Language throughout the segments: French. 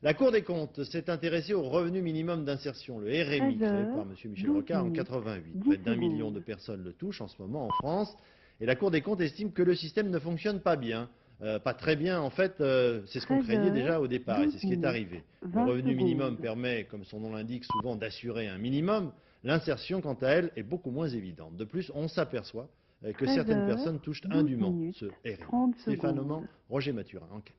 La Cour des comptes s'est intéressée au revenu minimum d'insertion, le RMI, créé par M. Michel Rocard en 88. Près d'1 million de personnes le touchent en ce moment en France. Et la Cour des comptes estime que le système ne fonctionne pas bien. Pas très bien, en fait, c'est ce qu'on craignait déjà au départ, et c'est ce qui est arrivé. Le revenu minimum permet, comme son nom l'indique, souvent d'assurer un minimum. L'insertion, quant à elle, est beaucoup moins évidente. De plus, on s'aperçoit que certaines personnes touchent indûment ce RMI. Stéphane Auman, Roger Mathurin, enquête.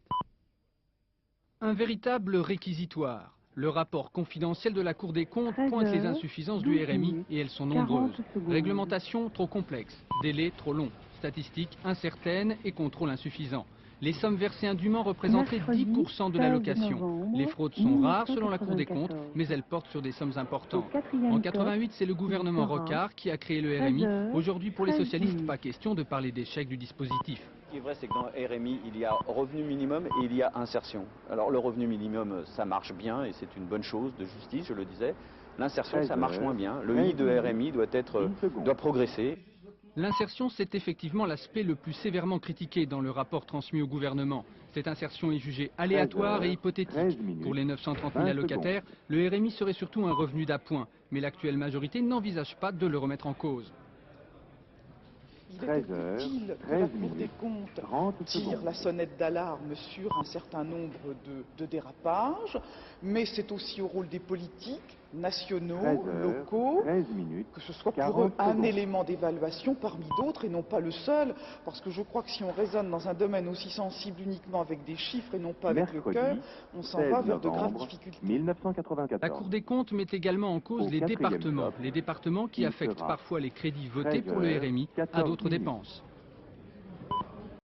Un véritable réquisitoire. Le rapport confidentiel de la Cour des comptes pointe les insuffisances du RMI et elles sont nombreuses. Réglementation trop complexe, délais trop longs, statistiques incertaines et contrôles insuffisants. Les sommes versées indûment représentaient 10% de l'allocation. Les fraudes sont rares selon la Cour des comptes, mais elles portent sur des sommes importantes. En 88, c'est le gouvernement Rocard qui a créé le RMI. Aujourd'hui, pour les socialistes, pas question de parler d'échec du dispositif. Ce qui est vrai, c'est que dans RMI, il y a revenu minimum et il y a insertion. Alors le revenu minimum, ça marche bien et c'est une bonne chose de justice, je le disais. L'insertion, ça marche moins bien. Le I de RMI doit progresser. L'insertion, c'est effectivement l'aspect le plus sévèrement critiqué dans le rapport transmis au gouvernement. Cette insertion est jugée aléatoire et hypothétique. Pour les 930 000 allocataires, le RMI serait surtout un revenu d'appoint. Mais l'actuelle majorité n'envisage pas de le remettre en cause. Il est utile que la Cour des comptes tire la sonnette d'alarme sur un certain nombre de dérapages, mais c'est aussi au rôle des politiques nationaux, locaux, que ce soit pour eux un élément d'évaluation parmi d'autres et non pas le seul, parce que je crois que si on raisonne dans un domaine aussi sensible uniquement avec des chiffres et non pas avec le cœur, on s'en va vers de graves difficultés. 1994. La Cour des comptes met également en cause les départements qui affectent parfois les crédits votés pour le RMI à d'autres dépenses.